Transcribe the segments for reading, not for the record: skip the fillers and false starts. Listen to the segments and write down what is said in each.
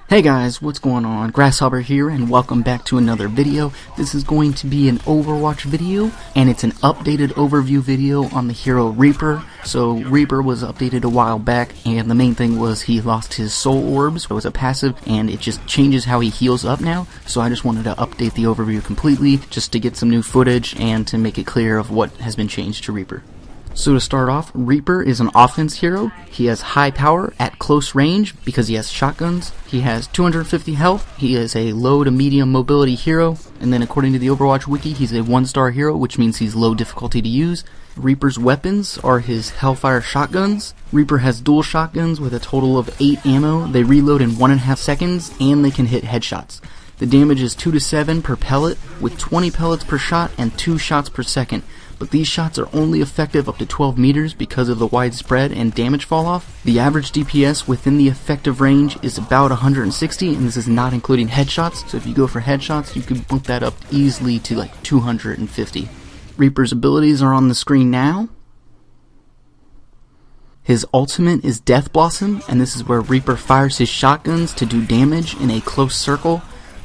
Hey guys, what's going on? Grasshopper here, and welcome back to another video. This is going to be an Overwatch video, and it's an updated overview video on the hero Reaper. So Reaper was updated a while back, and the main thing was he lost his soul orbs. It was a passive, and it just changes how he heals up now. So I just wanted to update the overview completely, just to get some new footage and to make it clear of what has been changed to Reaper. So to start off, Reaper is an offense hero. He has high power at close range because he has shotguns. He has 250 health. He is a low to medium mobility hero. And then according to the Overwatch wiki, he's a 1-star hero, which means he's low difficulty to use. Reaper's weapons are his Hellfire shotguns. Reaper has dual shotguns with a total of 8 ammo. They reload in 1.5 seconds and they can hit headshots. The damage is 2 to 7 per pellet with 20 pellets per shot and 2 shots per second. But these shots are only effective up to 12 meters because of the wide spread and damage fall off. The average DPS within the effective range is about 160, and this is not including headshots. So if you go for headshots, you could bump that up easily to like 250. Reaper's abilities are on the screen now. His ultimate is Death Blossom, and this is where Reaper fires his shotguns to do damage in a close circle.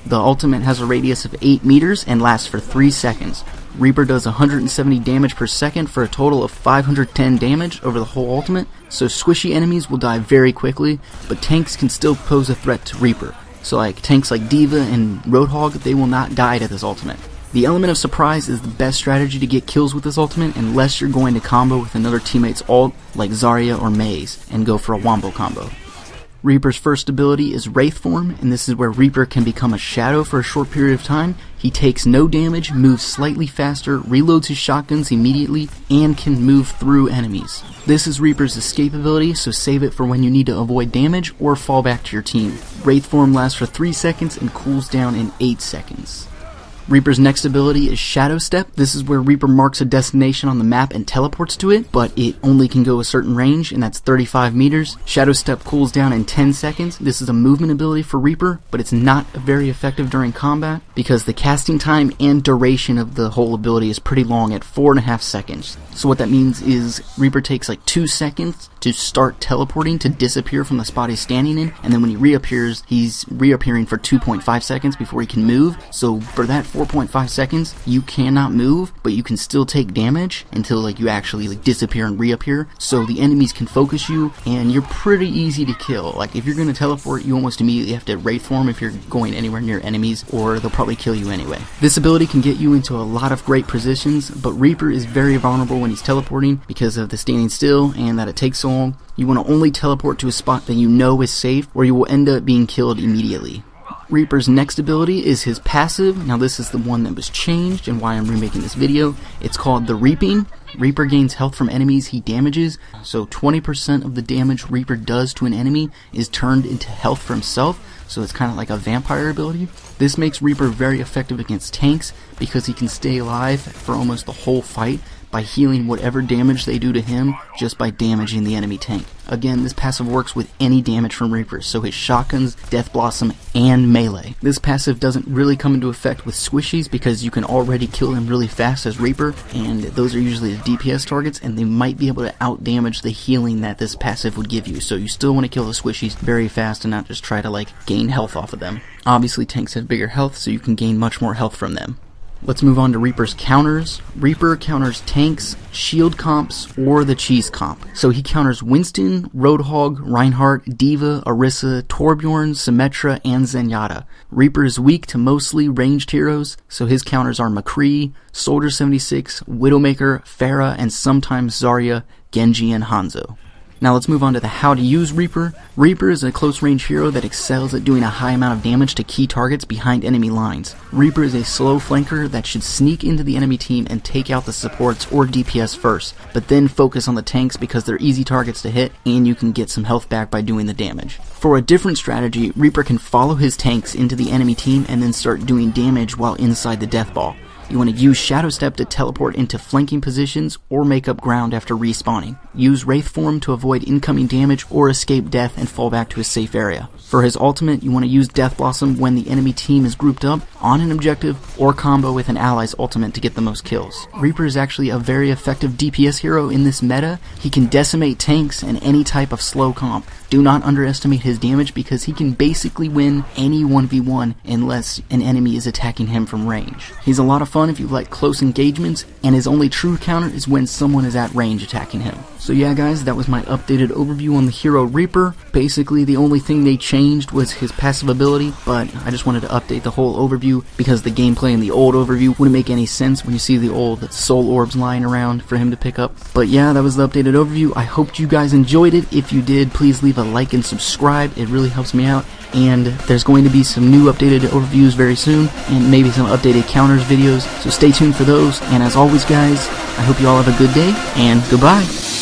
The ultimate has a radius of 8 meters and lasts for 3 seconds. Reaper does 170 damage per second for a total of 510 damage over the whole ultimate, so squishy enemies will die very quickly, but tanks can still pose a threat to Reaper. So like tanks like D.Va and Roadhog, they will not die to this ultimate. The element of surprise is the best strategy to get kills with this ultimate unless you're going to combo with another teammate's ult like Zarya or Maze and go for a wombo combo. Reaper's first ability is Wraith Form, and this is where Reaper can become a shadow for a short period of time. He takes no damage, moves slightly faster, reloads his shotguns immediately, and can move through enemies. This is Reaper's escape ability, so save it for when you need to avoid damage or fall back to your team. Wraith Form lasts for 3 seconds and cools down in 8 seconds. Reaper's next ability is Shadow Step. This is where Reaper marks a destination on the map and teleports to it, but it only can go a certain range, and that's 35 meters. Shadow Step cools down in 10 seconds. This is a movement ability for Reaper, but it's not very effective during combat because the casting time and duration of the whole ability is pretty long at 4.5 seconds. So what that means is Reaper takes like 2 seconds to start teleporting to disappear from the spot he's standing in, and then when he reappears, he's reappearing for 2.5 seconds before he can move. So for that 4.5 seconds, you cannot move, but you can still take damage until like you actually like disappear and reappear. So the enemies can focus you, and you're pretty easy to kill. Like if you're gonna teleport, you almost immediately have to Wraith Form if you're going anywhere near enemies, or they'll probably kill you anyway. This ability can get you into a lot of great positions, but Reaper is very vulnerable when he's teleporting because of the standing still and that it takes so long. You want to only teleport to a spot that you know is safe, or you will end up being killed immediately. Reaper's next ability is his passive. Now this is the one that was changed and why I'm remaking this video. It's called the Reaping. Reaper gains health from enemies he damages, so 20% of the damage Reaper does to an enemy is turned into health for himself, so it's kind of like a vampire ability. This makes Reaper very effective against tanks because he can stay alive for almost the whole fight by healing whatever damage they do to him just by damaging the enemy tank. Again, this passive works with any damage from Reaper, so his shotguns, Death Blossom, and melee. This passive doesn't really come into effect with squishies because you can already kill them really fast as Reaper, and those are usually the DPS targets, and they might be able to outdamage the healing that this passive would give you, so you still want to kill the squishies very fast and not just try to like gain health off of them. Obviously tanks have bigger health, so you can gain much more health from them. Let's move on to Reaper's counters. Reaper counters tanks, shield comps, or the cheese comp. So he counters Winston, Roadhog, Reinhardt, D.Va, Orisa, Torbjorn, Symmetra, and Zenyatta. Reaper is weak to mostly ranged heroes, so his counters are McCree, Soldier 76, Widowmaker, Pharah, and sometimes Zarya, Genji, and Hanzo. Now let's move on to the how to use Reaper. Reaper is a close range hero that excels at doing a high amount of damage to key targets behind enemy lines. Reaper is a slow flanker that should sneak into the enemy team and take out the supports or DPS first, but then focus on the tanks because they're easy targets to hit and you can get some health back by doing the damage. For a different strategy, Reaper can follow his tanks into the enemy team and then start doing damage while inside the death ball. You want to use Shadow Step to teleport into flanking positions or make up ground after respawning. Use Wraith Form to avoid incoming damage or escape death and fall back to a safe area. For his ultimate, you want to use Death Blossom when the enemy team is grouped up on an objective or combo with an ally's ultimate to get the most kills. Reaper is actually a very effective DPS hero in this meta. He can decimate tanks and any type of slow comp. Do not underestimate his damage because he can basically win any 1v1 unless an enemy is attacking him from range. He's a lot of fun if you like close engagements, and his only true counter is when someone is at range attacking him. So yeah guys, that was my updated overview on the hero Reaper. Basically the only thing they changed was his passive ability, but I just wanted to update the whole overview because the gameplay in the old overview wouldn't make any sense when you see the old soul orbs lying around for him to pick up. But yeah, that was the updated overview. I hope you guys enjoyed it. If you did, please leave a like and subscribe. It really helps me out. And there's going to be some new updated overviews very soon, and maybe some updated counters videos, so stay tuned for those. And as always guys, I hope you all have a good day, and goodbye.